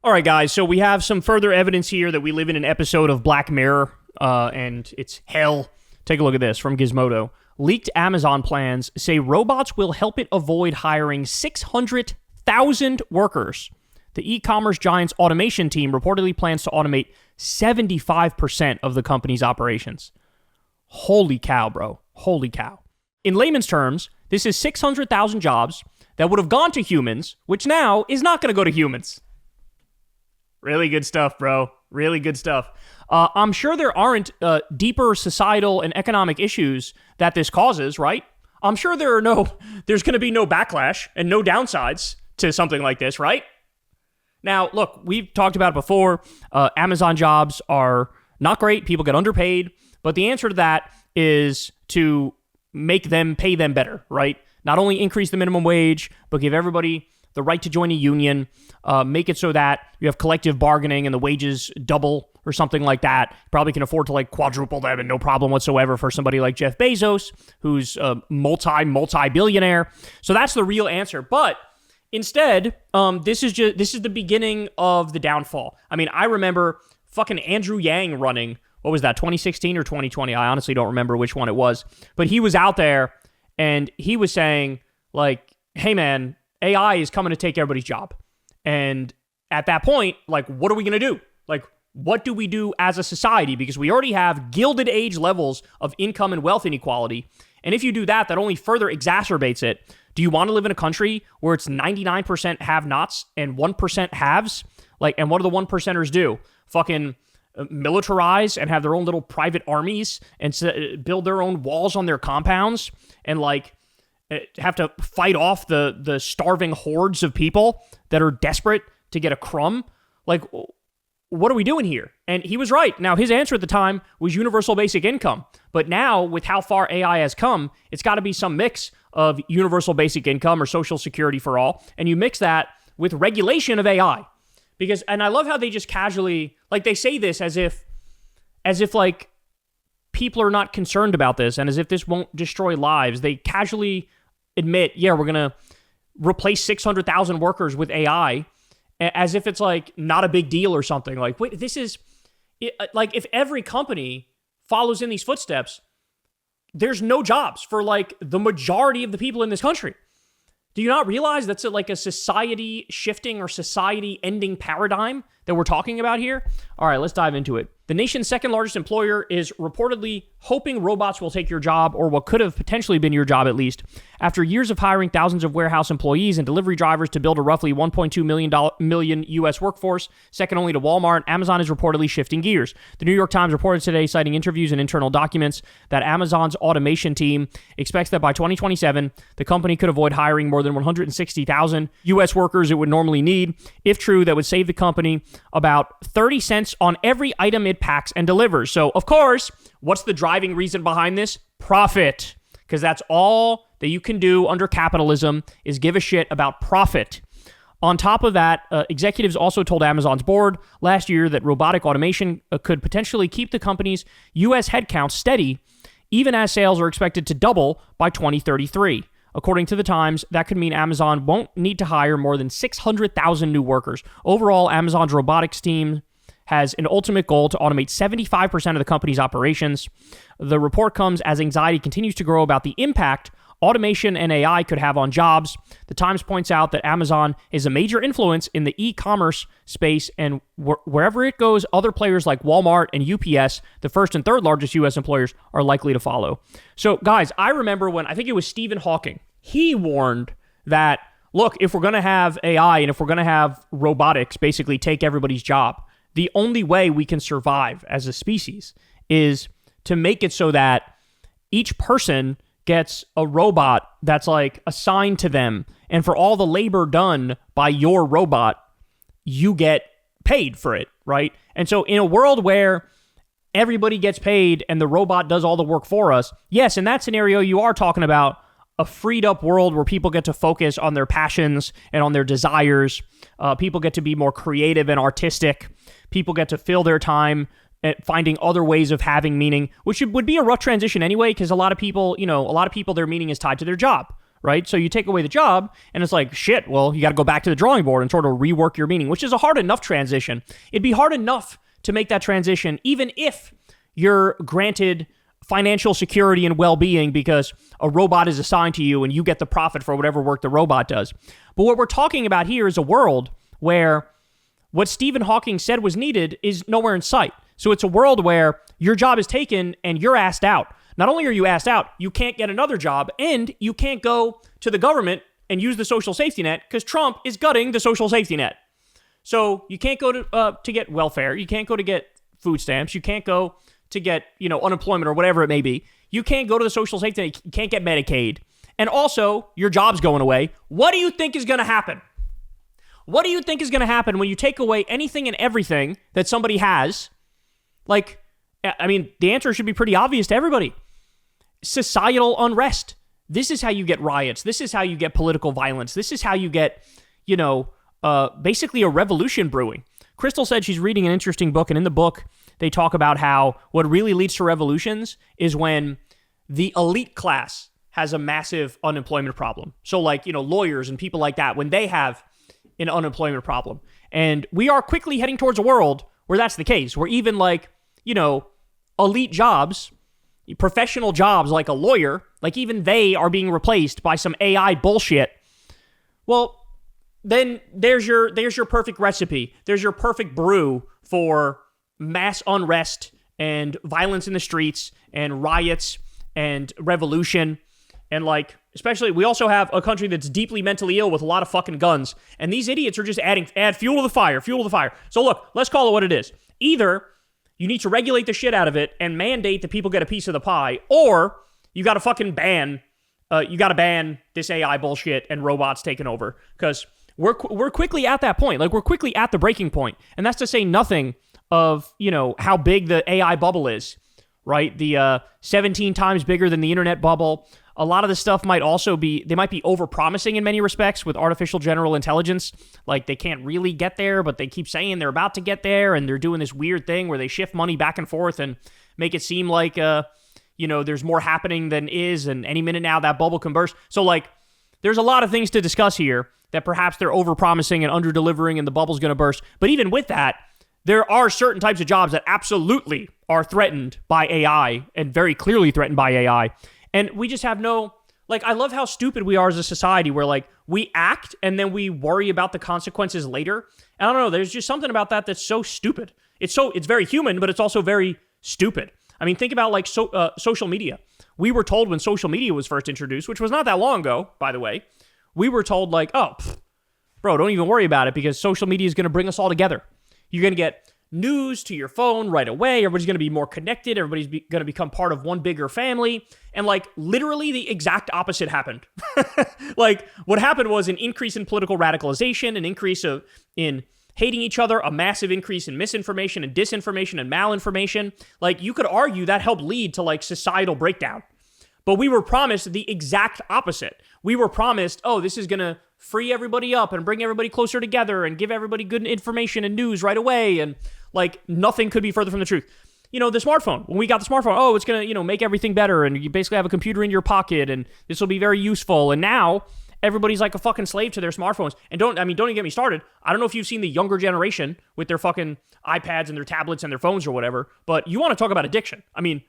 All right, guys, so we have some further evidence here that we live in an episode of Black Mirror, and it's hell. Take a look at this from Gizmodo. Leaked Amazon plans say robots will help it avoid hiring 600,000 workers. The e-commerce giant's automation team reportedly plans to automate 75% of the company's operations. Holy cow, bro. Holy cow. In layman's terms, this is 600,000 jobs that would have gone to humans, which now is not going to go to humans. Really good stuff, bro. Really good stuff. I'm sure there aren't deeper societal and economic issues that this causes, right? I'm sure there's going to be no backlash and no downsides to something like this, right? Now, look, we've talked about it before. Amazon jobs are not great. People get underpaid. But the answer to that is to pay them better, right? Not only increase the minimum wage, but give everybody the right to join a union, make it so that you have collective bargaining and the wages double or something like that. You probably can afford to like quadruple them and no problem whatsoever for somebody like Jeff Bezos, who's a multi-billionaire. So that's the real answer. But instead, this is the beginning of the downfall. I mean, I remember fucking Andrew Yang running, what was that, 2016 or 2020? I honestly don't remember which one it was. But he was out there and he was saying like, hey man, AI is coming to take everybody's job. And at that point, like, what are we going to do? Like, what do we do as a society? Because we already have Gilded Age levels of income and wealth inequality. And if you do that, that only further exacerbates it. Do you want to live in a country where it's 99% have-nots and 1% haves? Like, and what do the 1%ers do? Fucking militarize and have their own little private armies and build their own walls on their compounds and like have to fight off the starving hordes of people that are desperate to get a crumb. Like, what are we doing here? And he was right. Now, his answer at the time was universal basic income. But now, with how far AI has come, it's got to be some mix of universal basic income or social security for all. And you mix that with regulation of AI. Because, and I love how they just casually, like they say this as if like people are not concerned about this and as if this won't destroy lives. They casually admit, yeah, we're going to replace 600,000 workers with AI as if it's like not a big deal or something. Like, wait, this is like if every company follows in these footsteps, there's no jobs for like the majority of the people in this country. Do you not realize that's like a society shifting or society ending paradigm that we're talking about here? All right, let's dive into it. The nation's second largest employer is reportedly hoping robots will take your job, or what could have potentially been your job at least. After years of hiring thousands of warehouse employees and delivery drivers to build a roughly $1.2 million U.S. workforce, second only to Walmart, Amazon is reportedly shifting gears. The New York Times reported today, citing interviews and internal documents, that Amazon's automation team expects that by 2027, the company could avoid hiring more than 160,000 U.S. workers it would normally need. If true, that would save the company about 30 cents on every item it packs and delivers. So, of course, what's the driving reason behind this? Profit. Because that's all that you can do under capitalism is give a shit about profit. On top of that, executives also told Amazon's board last year that robotic automation could potentially keep the company's U.S. headcount steady, even as sales are expected to double by 2033. According to the Times, that could mean Amazon won't need to hire more than 600,000 new workers. Overall, Amazon's robotics team has an ultimate goal to automate 75% of the company's operations. The report comes as anxiety continues to grow about the impact automation and AI could have on jobs. The Times points out that Amazon is a major influence in the e-commerce space, and wherever it goes, other players like Walmart and UPS, the first and third largest U.S. employers, are likely to follow. So, guys, I remember when, I think it was Stephen Hawking, he warned that, look, if we're going to have AI and if we're going to have robotics basically take everybody's job, the only way we can survive as a species is to make it so that each person gets a robot that's like assigned to them. And for all the labor done by your robot, you get paid for it, right? And so in a world where everybody gets paid and the robot does all the work for us, yes, in that scenario, you are talking about a freed up world where people get to focus on their passions and on their desires. People get to be more creative and artistic. People get to fill their time at finding other ways of having meaning, which would be a rough transition anyway, because a lot of people, their meaning is tied to their job, right? So you take away the job, and it's like, shit, well, you got to go back to the drawing board and sort of rework your meaning, which is a hard enough transition. It'd be hard enough to make that transition, even if you're granted financial security and well-being because a robot is assigned to you and you get the profit for whatever work the robot does. But what we're talking about here is a world where what Stephen Hawking said was needed is nowhere in sight. So it's a world where your job is taken and you're asked out. Not only are you asked out, you can't get another job, and you can't go to the government and use the social safety net because Trump is gutting the social safety net. So you can't go to get welfare. You can't go to get food stamps. You can't go to get, unemployment or whatever it may be. You can't go to the social safety net. You can't get Medicaid. And also, your job's going away. What do you think is going to happen? What do you think is going to happen when you take away anything and everything that somebody has? Like, I mean, the answer should be pretty obvious to everybody. Societal unrest. This is how you get riots. This is how you get political violence. This is how you get, basically a revolution brewing. Crystal said she's reading an interesting book, and in the book, they talk about how what really leads to revolutions is when the elite class has a massive unemployment problem. So like, lawyers and people like that, when they have an unemployment problem. And we are quickly heading towards a world where that's the case, where even like, elite jobs, professional jobs like a lawyer, like even they are being replaced by some AI bullshit. Well, then there's your perfect recipe. There's your perfect brew for mass unrest and violence in the streets and riots and revolution. And like, especially, we also have a country that's deeply mentally ill with a lot of fucking guns. And these idiots are just add fuel to the fire. So look, let's call it what it is. Either you need to regulate the shit out of it and mandate that people get a piece of the pie, or you got to fucking ban this AI bullshit and robots taking over. Because we're quickly at that point. Like, we're quickly at the breaking point. And that's to say nothing of, how big the AI bubble is, right? The 17 times bigger than the internet bubble. A lot of this stuff might be over-promising in many respects with artificial general intelligence. Like, they can't really get there, but they keep saying they're about to get there, and they're doing this weird thing where they shift money back and forth and make it seem like, there's more happening than is, and any minute now that bubble can burst. So, like, there's a lot of things to discuss here that perhaps they're over-promising and under-delivering and the bubble's going to burst. But even with that, there are certain types of jobs that absolutely are threatened by AI and very clearly threatened by AI. And we just have I love how stupid we are as a society where, like, we act and then we worry about the consequences later. And I don't know, there's just something about that that's so stupid. It's very human, but it's also very stupid. I mean, think about, like, social media. We were told when social media was first introduced, which was not that long ago, by the way, we were told, like, bro, don't even worry about it because social media is going to bring us all together. You're going to get news to your phone right away. Everybody's going to be more connected. Everybody's going to become part of one bigger family. And like literally the exact opposite happened. Like what happened was an increase in political radicalization, an increase in hating each other, a massive increase in misinformation and disinformation and malinformation. Like you could argue that helped lead to like societal breakdown. But we were promised the exact opposite. We were promised, oh, this is going to free everybody up and bring everybody closer together and give everybody good information and news right away. And like nothing could be further from the truth. The smartphone, when we got the smartphone, oh, it's going to, make everything better. And you basically have a computer in your pocket and this will be very useful. And now everybody's like a fucking slave to their smartphones. And don't even get me started. I don't know if you've seen the younger generation with their fucking iPads and their tablets and their phones or whatever, but you want to talk about addiction. I mean,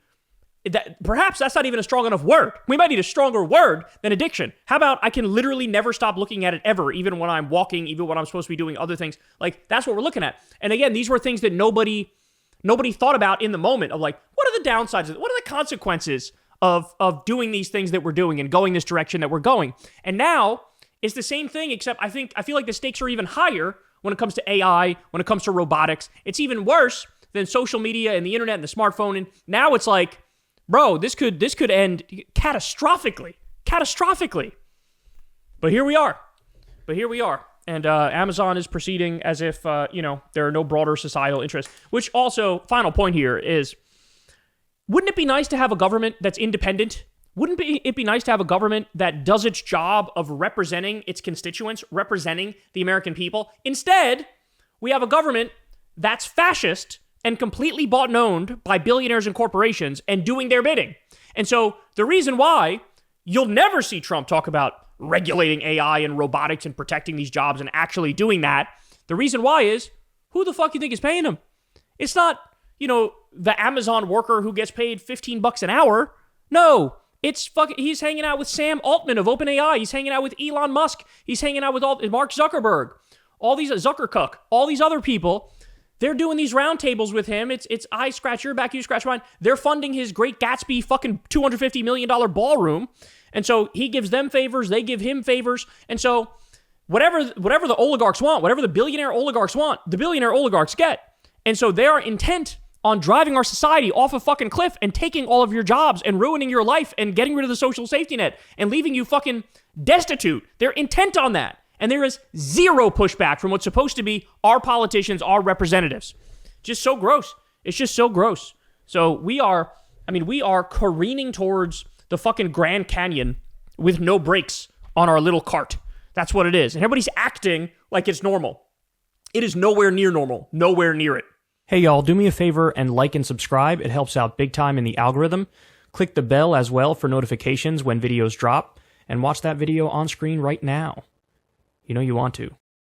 perhaps that's not even a strong enough word. We might need a stronger word than addiction. How about I can literally never stop looking at it ever, even when I'm walking, even when I'm supposed to be doing other things. Like, that's what we're looking at. And again, these were things that nobody thought about in the moment of like, what are the downsides? What are the consequences of doing these things that we're doing and going this direction that we're going? And now it's the same thing, except I feel like the stakes are even higher when it comes to AI, when it comes to robotics. It's even worse than social media and the internet and the smartphone. And now it's like, bro, this could end catastrophically. But here we are. And Amazon is proceeding as if, there are no broader societal interests. Which also, final point here is, wouldn't it be nice to have a government that's independent? Wouldn't it be nice to have a government that does its job of representing its constituents, representing the American people? Instead, we have a government that's fascist and completely bought and owned by billionaires and corporations and doing their bidding. And so the reason why you'll never see Trump talk about regulating AI and robotics and protecting these jobs and actually doing that. The reason why is, who the fuck you think is paying him? It's not, the Amazon worker who gets paid $15 an hour. No, he's hanging out with Sam Altman of OpenAI. He's hanging out with Elon Musk. He's hanging out with Mark Zuckerberg. All these all these other people. They're doing these roundtables with him. It's I scratch your back, you scratch mine. They're funding his Great Gatsby fucking $250 million ballroom. And so he gives them favors, they give him favors. And so whatever the oligarchs want, whatever the billionaire oligarchs want, the billionaire oligarchs get. And so they are intent on driving our society off a fucking cliff and taking all of your jobs and ruining your life and getting rid of the social safety net and leaving you fucking destitute. They're intent on that. And there is zero pushback from what's supposed to be our politicians, our representatives. Just so gross. It's just so gross. So we are careening towards the fucking Grand Canyon with no brakes on our little cart. That's what it is. And everybody's acting like it's normal. It is nowhere near normal. Nowhere near it. Hey y'all, do me a favor and like and subscribe. It helps out big time in the algorithm. Click the bell as well for notifications when videos drop. And watch that video on screen right now. You know you want to.